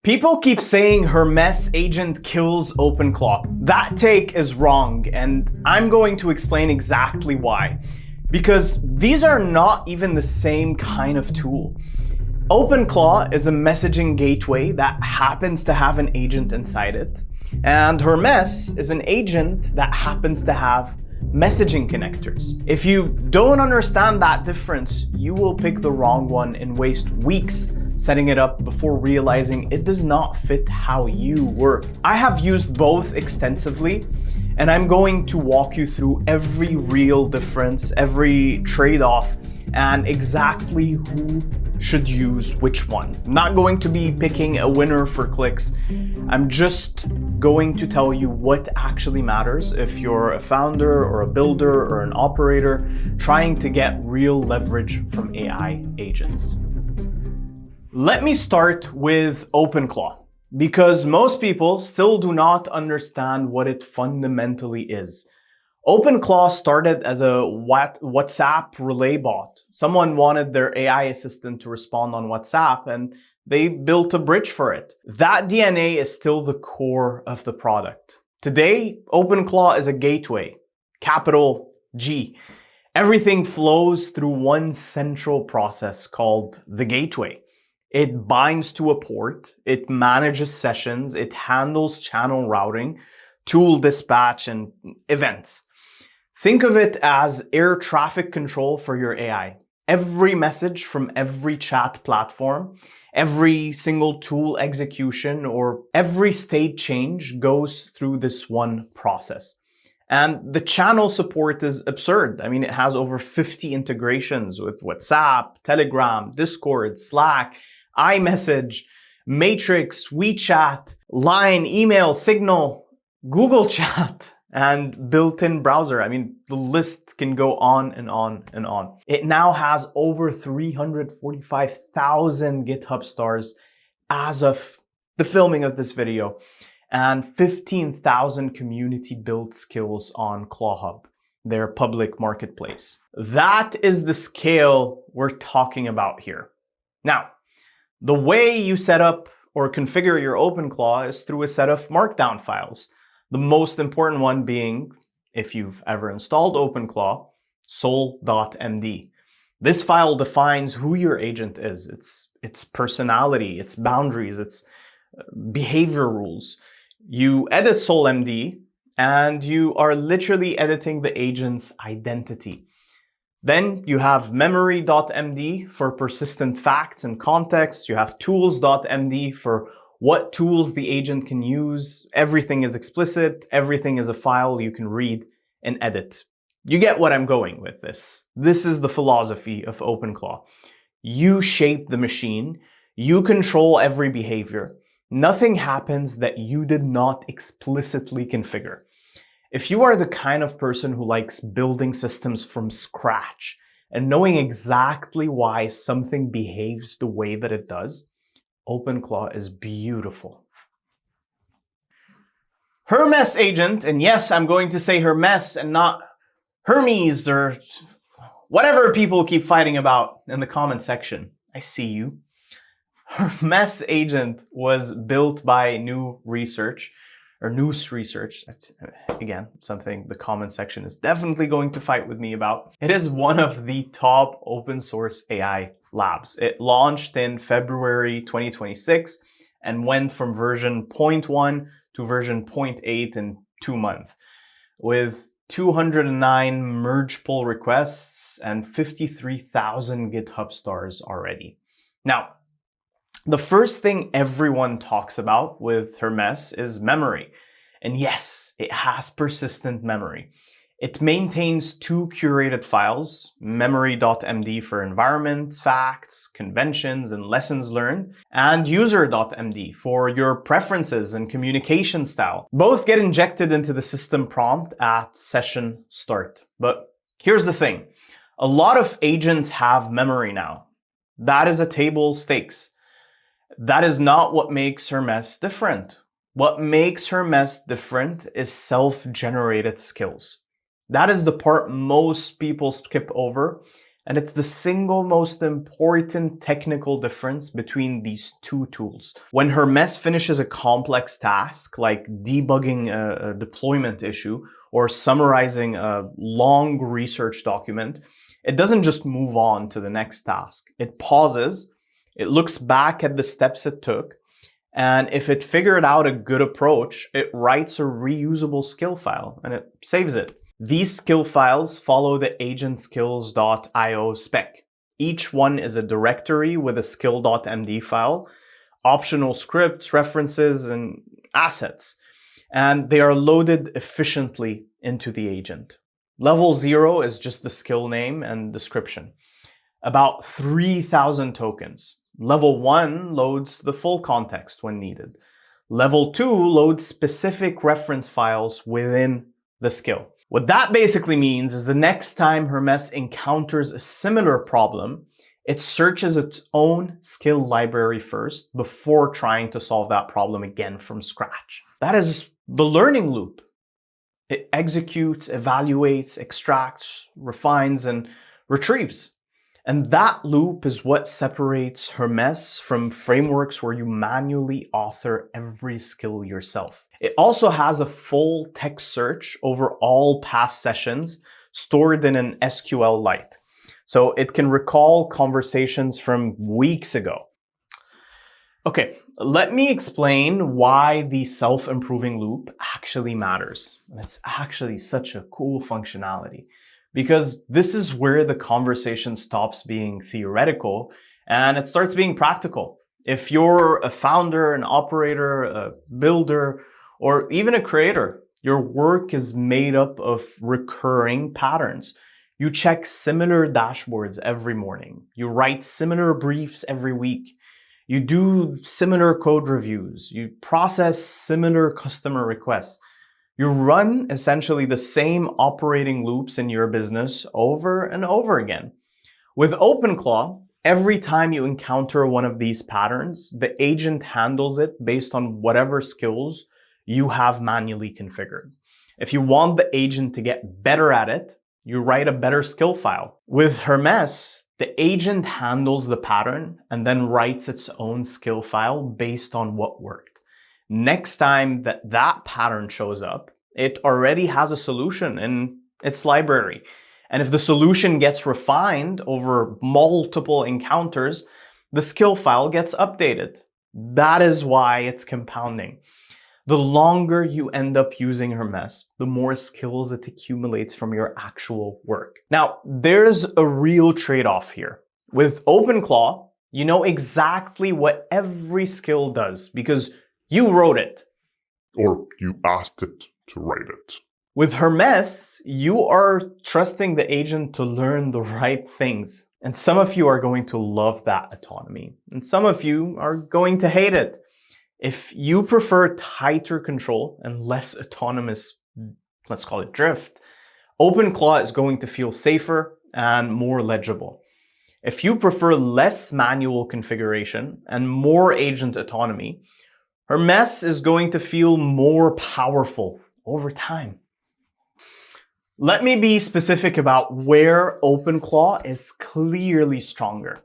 People keep saying Hermes Agent kills OpenClaw. That take is wrong, and I'm going to explain exactly why. Because these are not even the same kind of tool. OpenClaw is a messaging gateway that happens to have an agent inside it, and Hermes is an agent that happens to have messaging connectors. If you don't understand that difference, you will pick the wrong one and waste weeks setting it up before realizing it does not fit how you work. I have used both extensively, and I'm going to walk you through every real difference, every trade-off, and exactly who should use which one. I'm not going to be picking a winner for clicks. I'm just going to tell you what actually matters if you're a founder or a builder or an operator trying to get real leverage from AI agents. Let me start with OpenClaw, because most people still do not understand what it fundamentally is. OpenClaw started as a WhatsApp relay bot. Someone wanted their AI assistant to respond on WhatsApp, and they built a bridge for it. That DNA is still the core of the product. Today, OpenClaw is a gateway, capital G. Everything flows through one central process called the gateway. It binds to a port, it manages sessions, it handles channel routing, tool dispatch, and events. Think of it as air traffic control for your AI. Every message from every chat platform, every single tool execution, or every state change goes through this one process. And the channel support is absurd. I mean, it has over 50 integrations with WhatsApp, Telegram, Discord, Slack, iMessage, Matrix, WeChat, Line, email, Signal, Google Chat, and built-in browser. I mean, the list can go on and on and on. It now has over 345,000 GitHub stars as of the filming of this video, and 15,000 community-built skills on ClawHub, their public marketplace. That is the scale we're talking about here. Now, the way you set up or configure your OpenClaw is through a set of markdown files. The most important one being, if you've ever installed OpenClaw, soul.md. This file defines who your agent is, its personality, its boundaries, its behavior rules. You edit soul.md, and you are literally editing the agent's identity. Then you have memory.md for persistent facts and context. You have tools.md for what tools the agent can use. Everything is explicit. Everything is a file you can read and edit. You get what I'm going with this. This is the philosophy of OpenClaw. You shape the machine. You control every behavior. Nothing happens that you did not explicitly configure. If you are the kind of person who likes building systems from scratch and knowing exactly why something behaves the way that it does, OpenClaw is beautiful. Hermes Agent, and yes, I'm going to say Hermes and not Hermes or whatever people keep fighting about in the comment section. I see you. Hermes Agent was built by Nous Research. Again, something the comment section is definitely going to fight with me about. It is one of the top open source AI labs. It launched in February 2026 and went from version 0.1 to version 0.8 in 2 months, with 209 merge pull requests and 53,000 GitHub stars already. Now, the first thing everyone talks about with Hermes is memory. And yes, it has persistent memory. It maintains 2 curated files, memory.md for environment, facts, conventions, and lessons learned, and user.md for your preferences and communication style. Both get injected into the system prompt at session start. But here's the thing. A lot of agents have memory now. That is a table stakes. That is not what makes Hermes different. What makes Hermes different is self-generated skills. That is the part most people skip over, And it's the single most important technical difference between these two tools. When Hermes finishes a complex task, like debugging a deployment issue or summarizing a long research document, it doesn't just move on to the next task. It pauses, it looks back at the steps it took, and if it figured out a good approach, it writes a reusable skill file and it saves it. These skill files follow the agentskills.io spec. Each one is a directory with a skill.md file, optional scripts, references, and assets. And they are loaded efficiently into the agent. Level 0 is just the skill name and description. About 3,000 tokens. Level 1 loads the full context when needed. Level 2 loads specific reference files within the skill. What that basically means is the next time Hermes encounters a similar problem, it searches its own skill library first before trying to solve that problem again from scratch. That is the learning loop. It executes, evaluates, extracts, refines, and retrieves. And that loop is what separates Hermes from frameworks where you manually author every skill yourself. It also has a full text search over all past sessions stored in an SQLite. So it can recall conversations from weeks ago. Okay, let me explain why the self-improving loop actually matters. It's actually such a cool functionality, because this is where the conversation stops being theoretical and it starts being practical. If you're a founder, an operator, a builder, or even a creator, your work is made up of recurring patterns. You check similar dashboards every morning. You write similar briefs every week. You do similar code reviews. You process similar customer requests. You run essentially the same operating loops in your business over and over again. With OpenClaw, every time you encounter one of these patterns, the agent handles it based on whatever skills you have manually configured. If you want the agent to get better at it, you write a better skill file. With Hermes, the agent handles the pattern and then writes its own skill file based on what worked. Next time that pattern shows up, it already has a solution in its library. And if the solution gets refined over multiple encounters, the skill file gets updated. That is why it's compounding. The longer you end up using Hermes, the more skills it accumulates from your actual work. Now, there's a real trade-off here. With OpenClaw, you know exactly what every skill does because you wrote it. Or you asked it to write it. With Hermes, you are trusting the agent to learn the right things. And some of you are going to love that autonomy. And some of you are going to hate it. If you prefer tighter control and less autonomous, let's call it drift, OpenClaw is going to feel safer and more legible. If you prefer less manual configuration and more agent autonomy, Hermes is going to feel more powerful over time. Let me be specific about where OpenClaw is clearly stronger.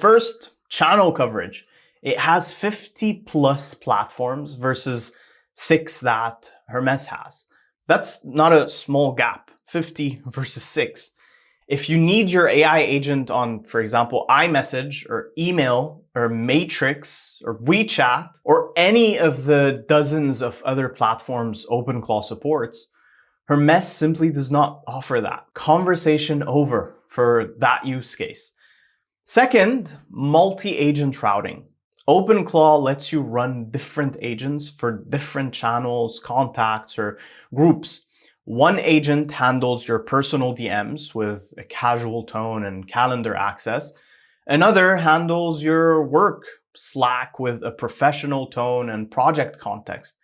First, channel coverage. It has 50 plus platforms versus 6 that Hermes has. That's not a small gap, 50 versus 6. If you need your AI agent on, for example, iMessage or email or Matrix or WeChat or any of the dozens of other platforms OpenClaw supports, Hermes simply does not offer that. Conversation over for that use case. Second, multi-agent routing. OpenClaw lets you run different agents for different channels, contacts, or groups. One agent handles your personal DMs with a casual tone and calendar access. Another handles your work Slack with a professional tone and project context.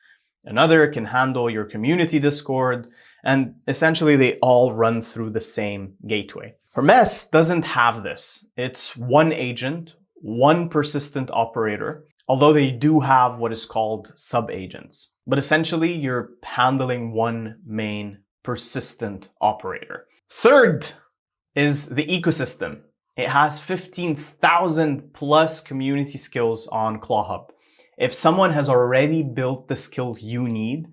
Another can handle your community Discord, and essentially they all run through the same gateway. Hermes doesn't have this. It's one agent, one persistent operator, although they do have what is called sub-agents. But essentially, you're handling one main persistent operator. Third, is the ecosystem. It has 15,000 plus community skills on ClawHub. If someone has already built the skill you need,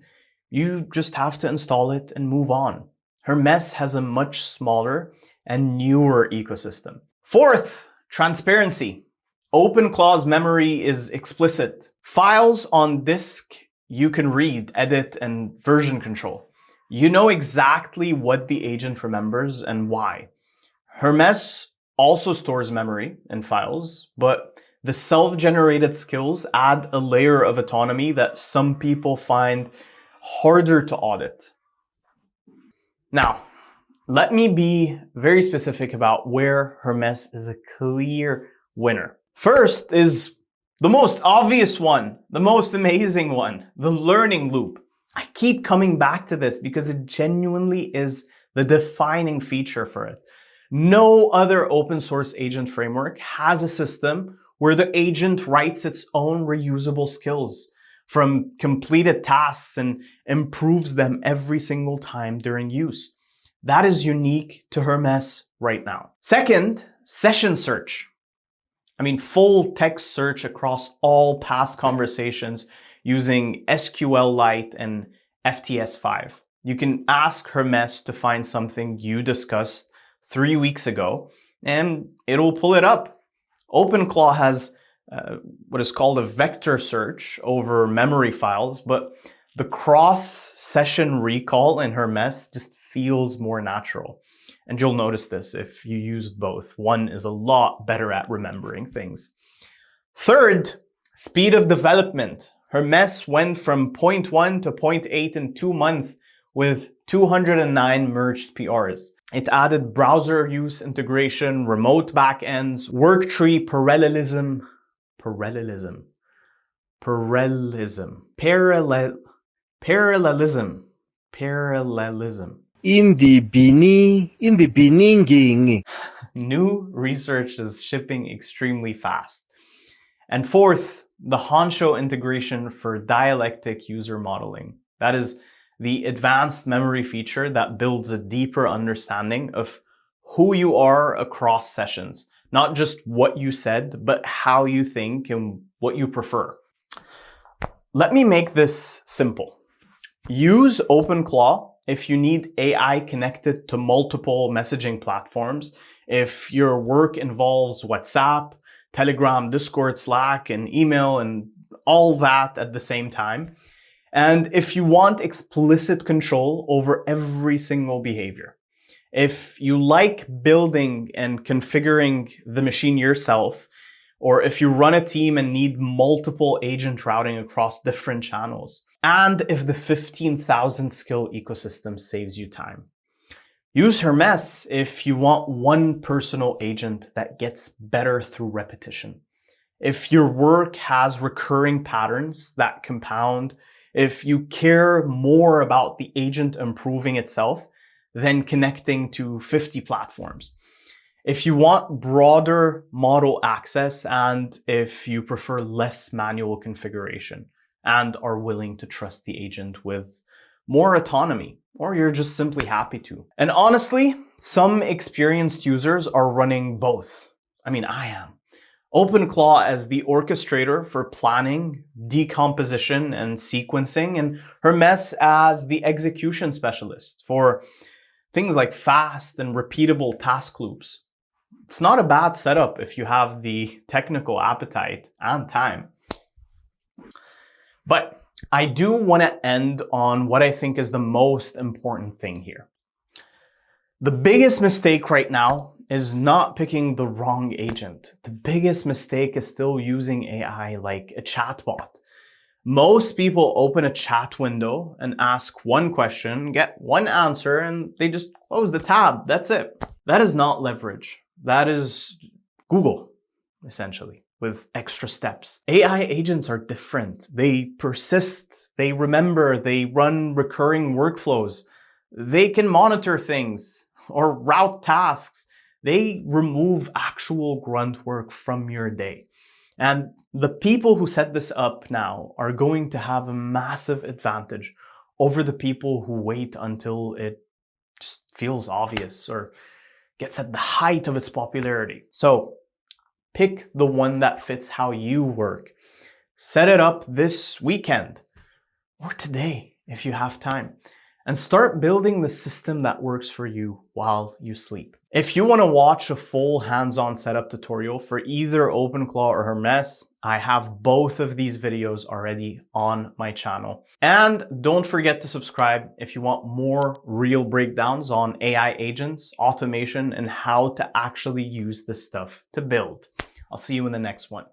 you just have to install it and move on. Hermes has a much smaller and newer ecosystem. Fourth, transparency. OpenClaw's memory is explicit. Files on disk you can read, edit, and version control. You know exactly what the agent remembers and why. Hermes also stores memory in files, but the self-generated skills add a layer of autonomy that some people find harder to audit. Now, let me be very specific about where Hermes is a clear winner. First is the most obvious one, the most amazing one, the learning loop. I keep coming back to this because it genuinely is the defining feature for it. No other open source agent framework has a system where the agent writes its own reusable skills from completed tasks and improves them every single time during use. That is unique to Hermes right now. Second, session search. Full text search across all past conversations using SQLite and FTS5. You can ask Hermes to find something you discussed 3 weeks ago, and it'll pull it up. OpenClaw has what is called a vector search over memory files, but the cross-session recall in Hermes just feels more natural. And you'll notice this if you used both. One is a lot better at remembering things. Third, speed of development. Hermes went from 0.1 to 0.8 in 2 months with 209 merged PRs. It added browser use integration, remote backends, worktree parallelism, In the beginning. New research is shipping extremely fast. And fourth, the Honcho integration for dialectic user modeling. That is the advanced memory feature that builds a deeper understanding of who you are across sessions. Not just what you said, but how you think and what you prefer. Let me make this simple. Use OpenClaw if you need AI connected to multiple messaging platforms, if your work involves WhatsApp, Telegram, Discord, Slack, and email, and all that at the same time. And if you want explicit control over every single behavior. If you like building and configuring the machine yourself, or if you run a team and need multiple agent routing across different channels, and if the 15,000 skill ecosystem saves you time. Use Hermes if you want one personal agent that gets better through repetition. If your work has recurring patterns that compound, if you care more about the agent improving itself than connecting to 50 platforms. If you want broader model access, and if you prefer less manual configuration and are willing to trust the agent with more autonomy, or you're just simply happy to. And honestly, some experienced users are running both. I am. OpenClaw as the orchestrator for planning, decomposition, and sequencing, and Hermes as the execution specialist for things like fast and repeatable task loops. It's not a bad setup if you have the technical appetite and time. But I do want to end on what I think is the most important thing here. The biggest mistake right now is not picking the wrong agent. The biggest mistake is still using AI like a chatbot. Most people open a chat window and ask one question, get one answer, and they just close the tab. That's it. That is not leverage. That is Google, essentially, with extra steps. AI agents are different. They persist, they remember, they run recurring workflows. They can monitor things or route tasks. They remove actual grunt work from your day. And the people who set this up now are going to have a massive advantage over the people who wait until it just feels obvious or gets at the height of its popularity. So pick the one that fits how you work. Set it up this weekend or today if you have time, and start building the system that works for you while you sleep. If you want to watch a full hands-on setup tutorial for either OpenClaw or Hermes, I have both of these videos already on my channel. And don't forget to subscribe if you want more real breakdowns on AI agents, automation, and how to actually use this stuff to build. I'll see you in the next one.